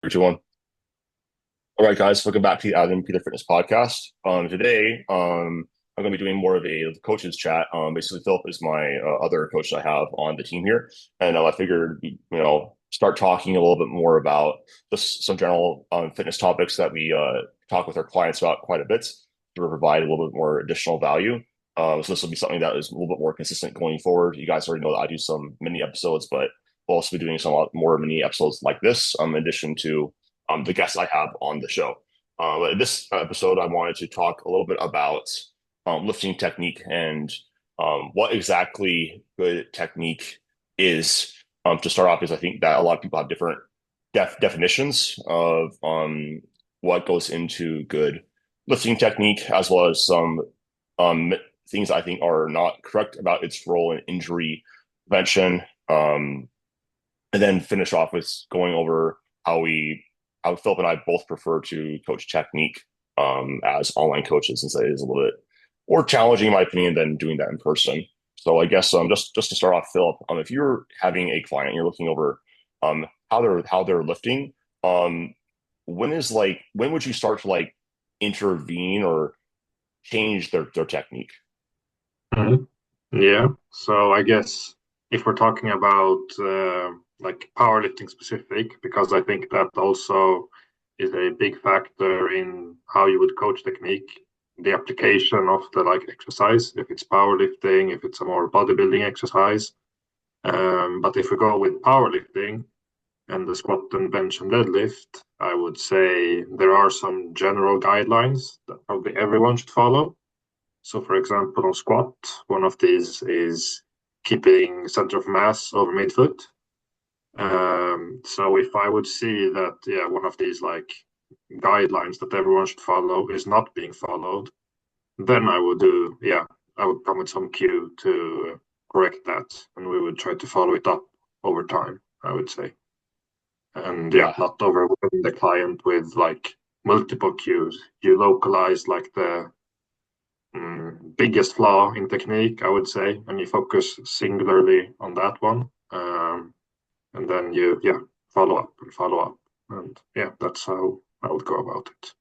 Three, two, one. All right, guys, welcome back to the Peter Fitness Podcast. Today, I'm going to be doing more of a coaches chat. Basically, Philip is my other coach that I have on the team here, and I figured, start talking a little bit more about just some general fitness topics that we talk with our clients about quite a bit to provide a little bit more additional value. So this will be something that is a little bit more consistent going forward. You guys already know that I do some mini episodes, but we'll also be doing some more mini episodes like this, in addition to the guests I have on the show. But this episode, I wanted to talk a little bit about lifting technique and what exactly good technique is. To start off, because I think that a lot of people have different definitions of what goes into good lifting technique, as well as some um, things I think are not correct about its role in injury prevention. And then finish off with going over how Philip and I both prefer to coach technique as online coaches, since it is a little bit more challenging, in my opinion, than doing that in person. So I guess just to start off, Philip, if you're having a client, you're looking over how they're lifting, um, when would you start to intervene or change their technique? Mhm. Yeah. So I guess if we're talking about like powerlifting specific, because I think that also is a big factor in how you would coach technique, the application of the like exercise, if it's powerlifting, if it's a more bodybuilding exercise. But if we go with powerlifting and the squat and bench and deadlift, I would say there are some general guidelines that probably everyone should follow. So, for example, on squat, one of these is keeping center of mass over midfoot. So, if I would see that, yeah, one of these like guidelines that everyone should follow is not being followed, then I would do, yeah, I would come with some cue to correct that, and we would try to follow it up over time, I would say. And yeah, Yeah, not overwhelm the client with like multiple cues. You localize like the biggest flaw in technique, I would say, and you focus singularly on that one. And then you, yeah, follow up and follow up. And yeah, that's how I would go about it.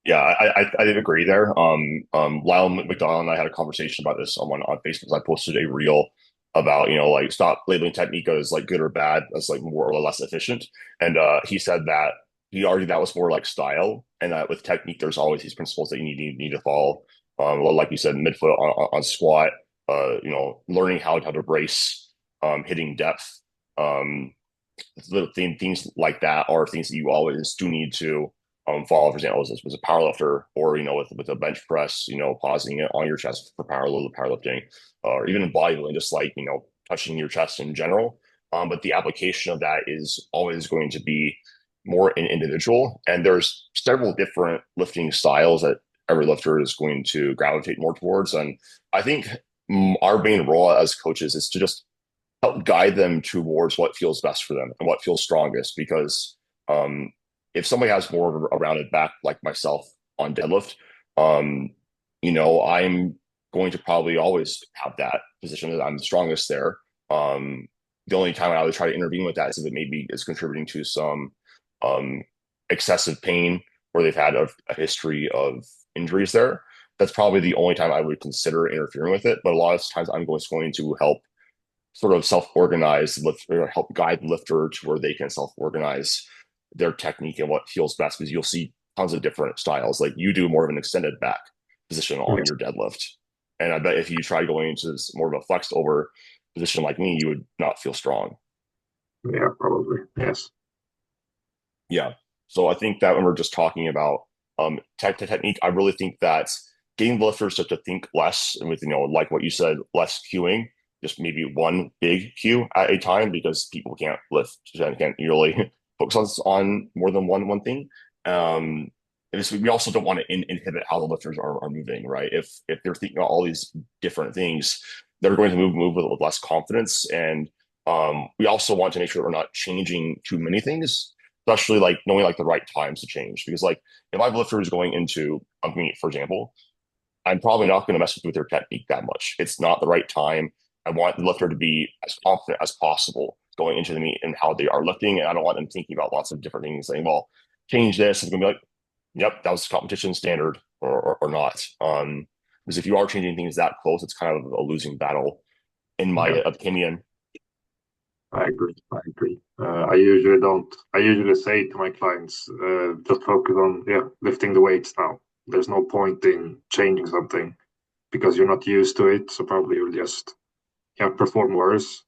yeah, I did agree there. Lyle McDonald and I had a conversation about this on Facebook. I posted a reel about stop labeling technique as like good or bad, as like more or less efficient. And he said that he argued that was more like style, and that with technique, there's always these principles that you need to follow. Well, like you said, midfoot on squat, learning how to brace, hitting depth, um, things like that are things that you always do need to follow. For example, was a power lifter, or with a bench press, pausing it on your chest for powerlifting, or even in bodybuilding, just like touching your chest in general. But the application of that is always going to be more individual, and there's several different lifting styles that every lifter is going to gravitate more towards. And I think our main role as coaches is to just help guide them towards what feels best for them and what feels strongest. Because um, if somebody has more of a rounded back, like myself on deadlift, um, I'm going to probably always have that position that I'm the strongest there. Um, the only time I would try to intervene with that is if it maybe is contributing to some um, excessive pain, where they've had a history of injuries there. That's probably the only time I would consider interfering with it. But a lot of times I'm going to help sort of self-organize lift, or help guide the lifter to where they can self-organize their technique and what feels best, because you'll see tons of different styles. Like you do more of an extended back position on Yes. your deadlift, and I bet if you try going into this more of a flexed over position like me, you would not feel strong. Yeah, probably. Yes. Yeah. So I think that when we're just talking about technique, I really think that getting the lifters to think less, and with like what you said, less queuing, just maybe one big cue at a time, because people can't lift and can't really focus on more than one thing. Um, we also don't want to inhibit how the lifters are moving, right? If they're thinking about all these different things, they're going to move with less confidence. And we also want to make sure that we're not changing too many things, especially like knowing like the right times to change. Because like if I have lifters going into a meet, for example, I'm probably not going to mess with their technique that much. It's not the right time. I want the lifter to be as confident as possible. going into the meet and how they are lifting. And I don't want them thinking about lots of different things, saying, well, change this. It's going to be like, yep, that was competition standard or not. Because if you are changing things that close, it's kind of a losing battle, in my Yeah, opinion. I agree. I agree. I usually don't. I usually say to my clients, just focus on lifting the weights now. There's no point in changing something because you're not used to it. So probably you'll just perform worse.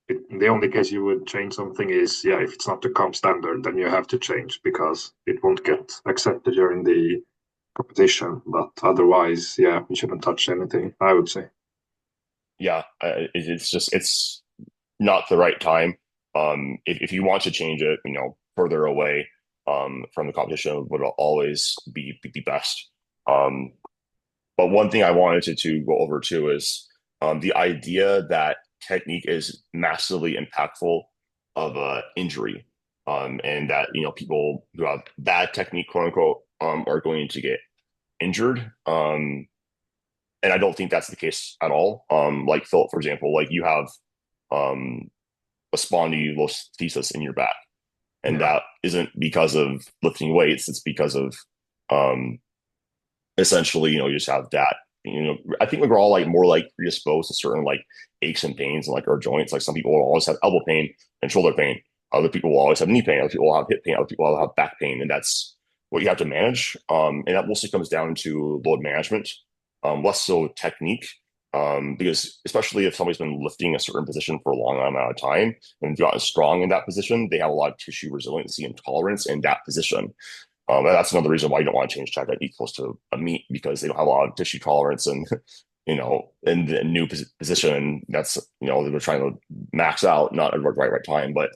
The only case you would change something is if it's not the comp standard, then you have to change because it won't get accepted during the competition. But otherwise, you shouldn't touch anything, I would say. Yeah, it's just it's not the right time. If you want to change it, further away from the competition would always be best. Um, but one thing I wanted to go over too is the idea that technique is massively impactful of injury, and that people who have bad technique, quote unquote, are going to get injured. And I don't think that's the case at all. Like Philip, for example, like you have um, a spondylolisthesis in your back, and Yeah, that isn't because of lifting weights. It's because of um, essentially, you just have that. I think we're all like more like predisposed to certain like aches and pains and like our joints. Like some people will always have elbow pain and shoulder pain. Other people will always have knee pain. Other people will have hip pain. Other people will have back pain, and that's what you have to manage. And that mostly comes down to load management, less so technique. Because especially if somebody's been lifting a certain position for a long amount of time and gotten strong in that position, they have a lot of tissue resiliency and tolerance in that position. And that's another reason why you don't want to change track that close to a meet because they don't have a lot of tissue tolerance and in the new position that's they're trying to max out, not at the right time. But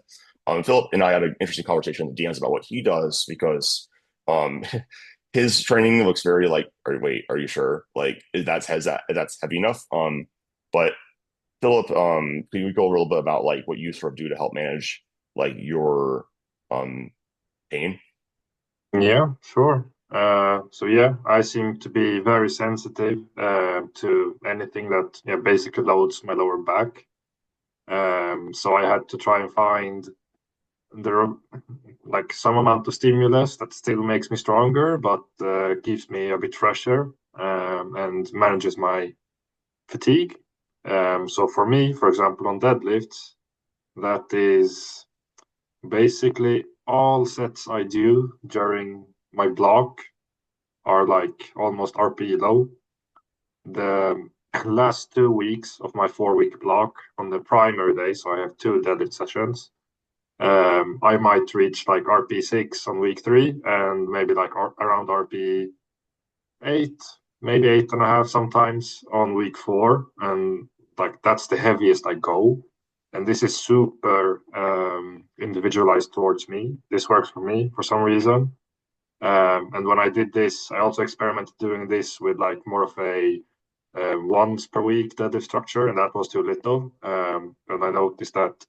Philip and I had an interesting conversation with DMs about what he does because um his training looks very like, wait, are you sure? Like that's heavy enough? But Philip, can you go a little bit about like what you sort of do to help manage like your um pain? yeah, sure. So I seem to be very sensitive to anything that basically loads my lower back. So I had to try and find the like some amount of stimulus that still makes me stronger, but keeps me a bit fresher and manages my fatigue. So for me, for example, on deadlifts, that is basically all sets I do during my block are like almost RPE low. The last 2 weeks of my 4 week block on the primary day, so I have two deadlift sessions. I might reach like RP6 on week three and maybe like around RP8, maybe 8.5 sometimes on week four. And like that's the heaviest I go. And this is super individualized towards me. This works for me for some reason. And when I did this, I also experimented doing this with like more of a once per week deadlift structure, and that was too little. And I noticed that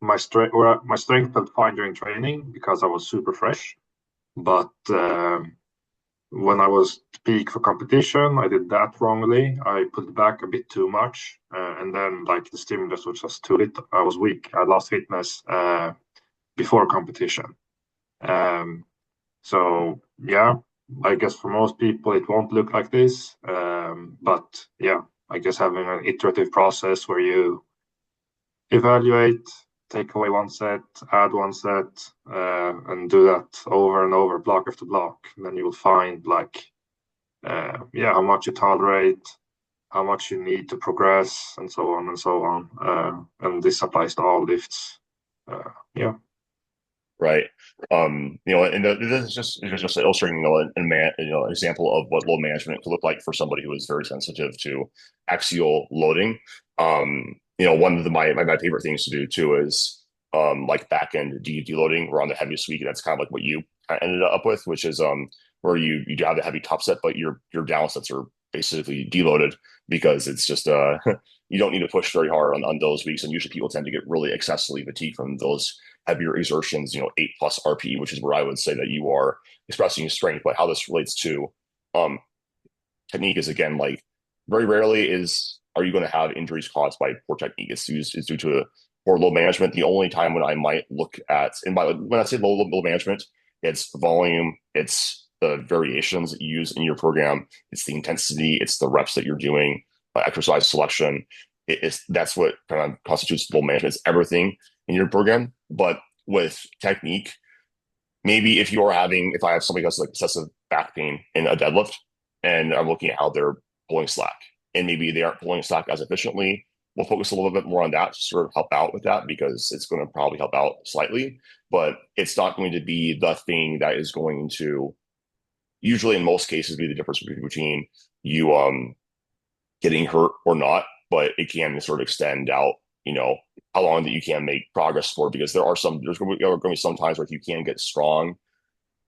my strength felt fine during training because I was super fresh. But when I was peak for competition, I did that wrongly. I pulled back a bit too much, and then like the stimulus was just too little. I was weak. I lost fitness before competition. Um, so I guess for most people it won't look like this. But I guess having an iterative process where you evaluate, take away one set, add one set, and do that over and over, block after block. And then you will find like, how much you tolerate, how much you need to progress, and so on and so on. And this applies to all lifts. Yeah. Right. And this is just illustrating, an example of what load management could look like for somebody who is very sensitive to axial loading. One of my favorite things to do too is like back end deloading. We're on the heaviest week, and that's kind of like what you ended up with, which is where you do have the heavy top set, but your down sets are basically deloaded because it's just you don't need to push very hard on those weeks, and usually people tend to get really excessively fatigued from those heavier exertions, 8+ RPE, which is where I would say that you are expressing strength. But how this relates to um, technique is again like very rarely are you going to have injuries caused by poor technique. It's due to for load management, the only time when I might look at, and by when I say load management, it's volume, it's the variations that you use in your program, it's the intensity, it's the reps that you're doing, exercise selection. That's what kind of constitutes load management. It's everything in your program. But with technique, maybe if I have somebody who has like excessive back pain in a deadlift, and I'm looking at how they're pulling slack, and maybe they aren't pulling slack as efficiently, we'll focus a little bit more on that to sort of help out with that because it's going to probably help out slightly, but it's not going to be the thing that is going to usually in most cases be the difference between you getting hurt or not, but it can sort of extend out, how long that you can make progress for because there's going to be some times where you can get strong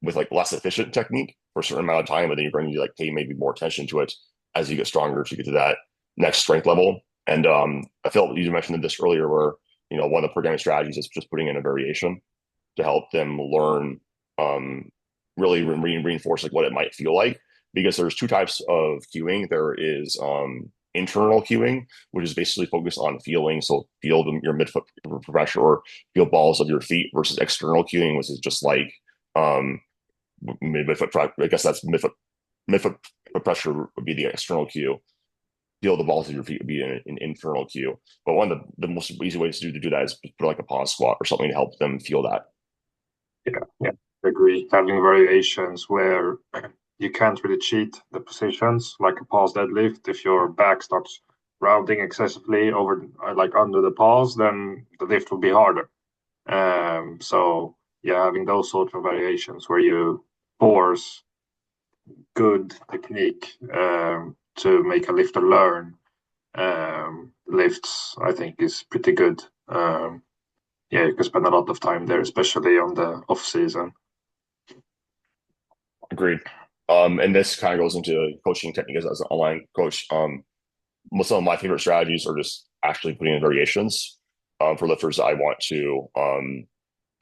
with like less efficient technique for a certain amount of time, but then you're going to like pay maybe more attention to it as you get stronger to get to that next strength level. And I felt you mentioned this earlier where, one of the programming strategies is just putting in a variation to help them learn, really reinforce like what it might feel like. Because there's two types of cueing. There is internal cueing, which is basically focused on feeling. So feel your midfoot pressure or feel balls of your feet versus external cueing, which is just like um, midfoot. I guess that's midfoot pressure would be the external cue. Feel the balls of your feet would be an internal cue. But one of the most easy ways to do that is put like a pause squat or something to help them feel that. Yeah, yeah, I agree. Having variations where you can't really cheat the positions, like a pause deadlift. If your back starts rounding excessively over, like under the pause, then the lift will be harder. So yeah, having those sorts of variations where you force good technique to make a lifter learn lifts, I think is pretty good. Yeah, you can spend a lot of time there, especially on the off season. Agreed. And this kind of goes into coaching technique as an online coach. Some of my favorite strategies are just actually putting in variations for lifters that I want to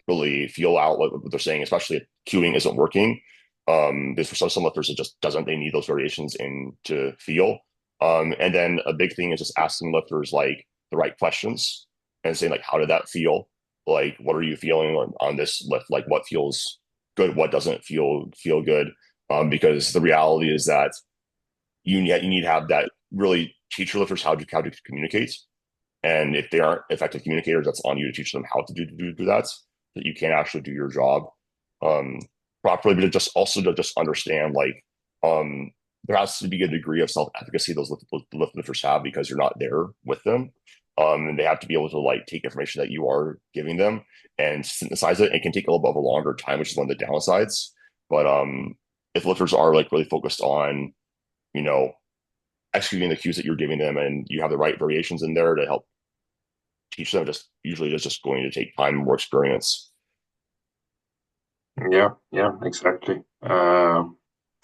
really feel out what they're saying, especially if cueing isn't working. Because for some lifters, it just doesn't, they need those variations in to feel. And then a big thing is just asking lifters like the right questions and saying like, how did that feel? Like, what are you feeling on this lift? Like, what feels good? What doesn't feel good? Because the reality is that you need to have that really teach your lifters how to communicate. And if they aren't effective communicators, that's on you to teach them how to do that, so that you can actually do your job um, properly. But to just understand like there has to be a degree of self-efficacy those lifters have because you're not there with them. And they have to be able to like take information that you are giving them and synthesize it. It can take a little bit of a longer time, which is one of the downsides. But if lifters are like really focused on, you know, executing the cues that you're giving them and you have the right variations in there to help teach them, just usually it's just going to take time and more experience. Yeah, yeah, exactly. I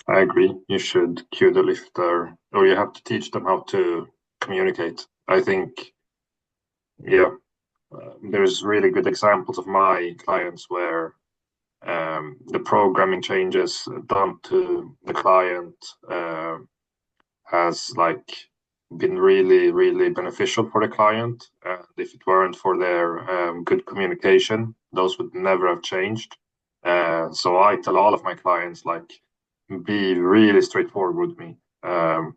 agree. You should cue the lifter, or you have to teach them how to communicate. I think, yeah, there's really good examples of my clients where the programming changes done to the client has like been really, really beneficial for the client. And if it weren't for their good communication, those would never have changed. So I tell all of my clients like, be really straightforward with me. I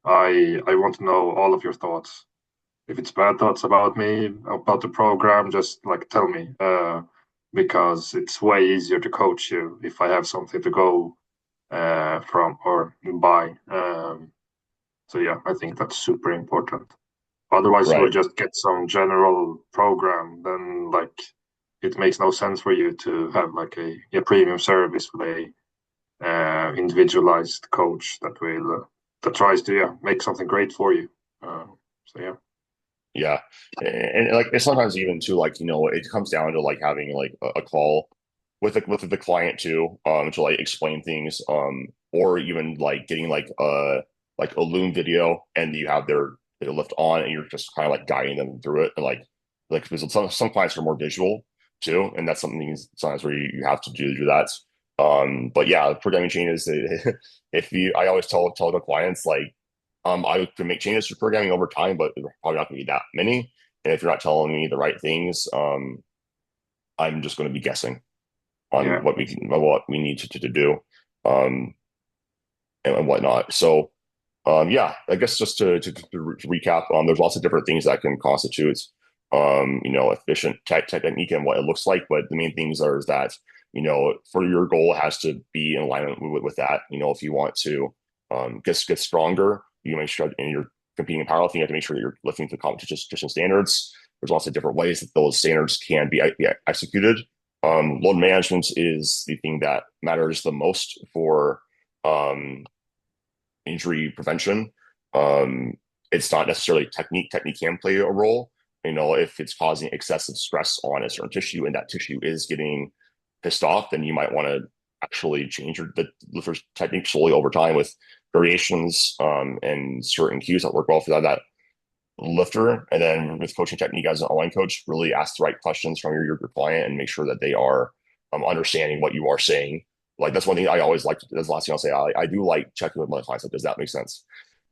want to know all of your thoughts. If it's bad thoughts about me, about the program, just like tell me. Because it's way easier to coach you if I have something to go from or by. So yeah, I think that's super important. Otherwise, you will Right. just get some general program. Then like it makes no sense for you to have like a premium service with a individualized coach that tries to make something great for you. So yeah, Yeah. And like it's sometimes even too like, it comes down to like having like a call with the client too, to like explain things, or even like getting like a Loom video and you have their lift on and you're just kind of like guiding them through it and like because some clients are more visual too, and that's something sometimes where you have to do that. But yeah, the programming chain is if you I always tell the clients like I can make changes to programming over time, but they're probably not going to be that many. And if you're not telling me the right things, I'm just going to be guessing on Yeah. what we need to do, um, and whatnot. So, yeah, I guess just to recap, there's lots of different things that can constitute, efficient technique and what it looks like. But the main things are is that, for your goal, it has to be in alignment with that. If you want to get stronger, you make sure, and you're competing in powerlifting, you have to make sure that you're lifting to competition standards. There's lots of different ways that those standards can be executed. Load management is the thing that matters the most for um, injury prevention. Um, it's not necessarily technique. Technique can play a role. If it's causing excessive stress on a certain tissue and that tissue is getting pissed off, then you might want to actually change the lifter's technique slowly over time with variations and certain cues that work well for that lifter. And then with coaching technique as an online coach, really ask the right questions from your client and make sure that they are understanding what you are saying. Like that's one thing I always like. That's the last thing I'll say. I do like checking with my clients. Like, does that make sense?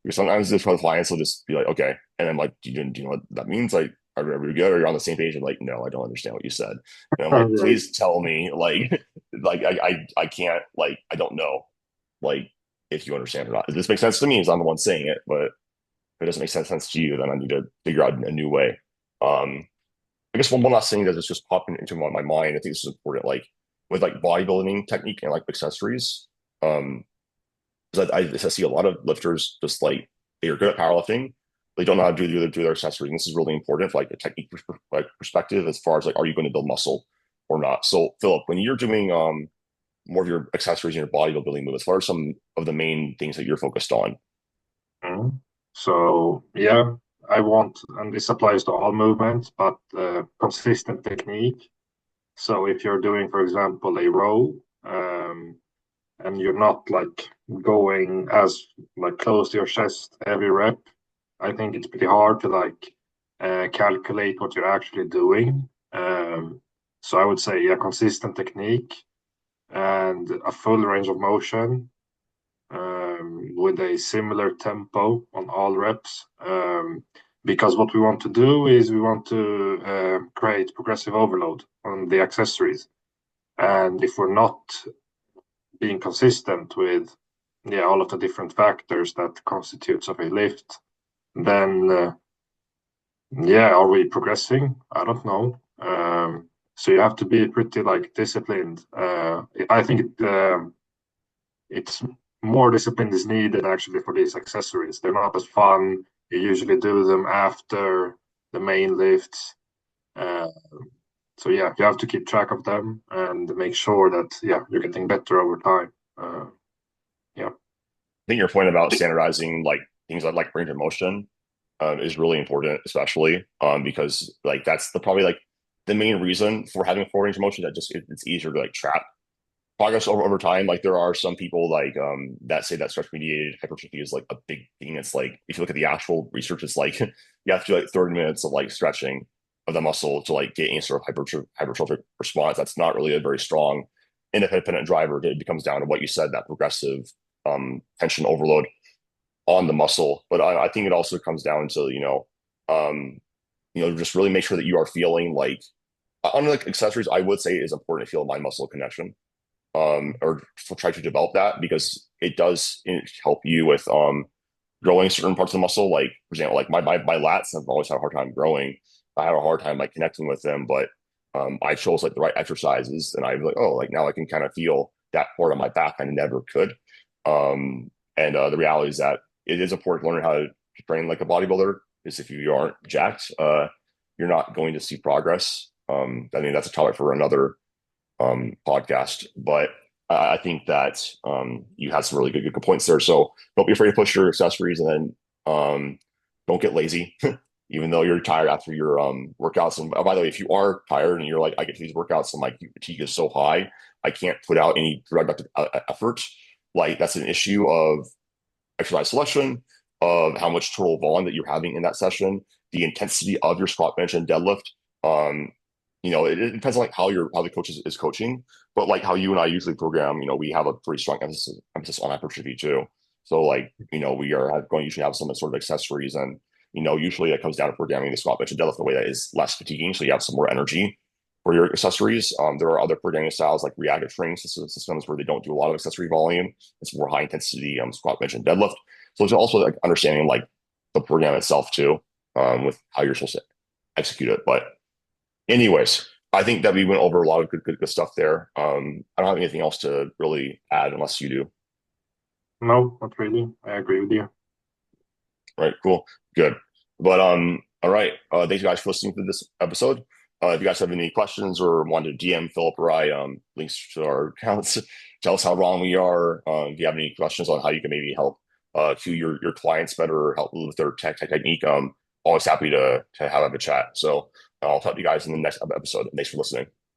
Because sometimes this with clients will just be like, okay, and I'm like, do you know what that means? Like, are we good? Are you on the same page? I'm like, no, I don't understand what you said. And I'm All like, right. please tell me. Like, like I can't. Like, I don't know. Like, if you understand or not. This makes sense to me, as I'm the one saying it, but if it doesn't make sense to you, then I need to figure out a new way. Um, I guess one last thing that is just popping into my mind. I think this is important. Like with like bodybuilding technique and like accessories, because I see a lot of lifters just like they're good at powerlifting, they don't know how to do their accessories. And this is really important for like a technique perspective as far as like, are you going to build muscle or not? So Philip, when you're doing more of your accessories in your bodybuilding movements, what are some of the main things that you're focused on? Mhm. So yeah, I want, and this applies to all movements, but consistent technique. So if you're doing, for example, a row, and you're not like going as like close to your chest every rep, I think it's pretty hard to like calculate what you're actually doing. So I would say, yeah, consistent technique and a full range of motion with a similar tempo on all reps. Because what we want to do is we want to create progressive overload on the accessories. And if we're not being consistent with all of the different factors that constitutes of a lift, then are we progressing? I don't know. So you have to be pretty like disciplined. I think it's more discipline is needed actually for these accessories. They're not as fun. You usually do them after the main lifts. Uh, so yeah, you have to keep track of them and make sure that you're getting better over time. Yeah. Think your point about standardizing like things like range of motion is really important, especially because like that's the probably like the main reason for having full range of motion that just it's easier to like trap progress over time. Like there are some people like that say that stretch mediated hypertrophy is like a big thing. It's like if you look at the actual research, it's like you have to do like 30 minutes of like stretching of the muscle to like get any sort of hypertrophic response. That's not really a very strong independent driver. It becomes down to what you said, that progressive tension overload on the muscle. But I think it also comes down to just really make sure that you are feeling like on like accessories. I would say it is important to feel mind muscle connection, or try to develop that because it does help you with growing certain parts of the muscle. Like for example, like my lats have always had a hard time growing. I had a hard time like connecting with them, but I chose like the right exercises, and I was like, oh, like now I can kind of feel that part of my back I never could. And the reality is that it is important learning how to train like a bodybuilder. Because if you aren't jacked, you're not going to see progress. I mean, that's a topic for another podcast. But I think that you had some really good points there. So don't be afraid to push your accessories, and then don't get lazy, even though you're tired after your workouts. And by the way, if you are tired and you're like, I get to these workouts and my fatigue is so high, I can't put out any productive effort. Like that's an issue of exercise selection, of how much total volume that you're having in that session, the intensity of your squat, bench, and deadlift. Um, it depends on like how the coach is coaching, but like how you and I usually program, we have a pretty strong emphasis on hypertrophy too. So like, we are going to usually have some sort of accessories and Usually that comes down to programming the squat, bench, and deadlift in a way that is less fatiguing, so you have some more energy for your accessories. There are other programming styles like reactive training systems where they don't do a lot of accessory volume. It's more high intensity squat, bench, and deadlift. So there's also like understanding like the program itself too, with how you're supposed to execute it. But anyways, I think that we went over a lot of good stuff there. I don't have anything else to really add unless you do. No, not really. I agree with you. Right, cool, good. But all right. Thank you guys for listening to this episode. If you guys have any questions or want to DM Philip or I, links to our accounts, tell us how wrong we are. If you have any questions on how you can maybe help to your clients better or help with their technique, always happy to have a chat. So I'll talk to you guys in the next episode. Thanks for listening.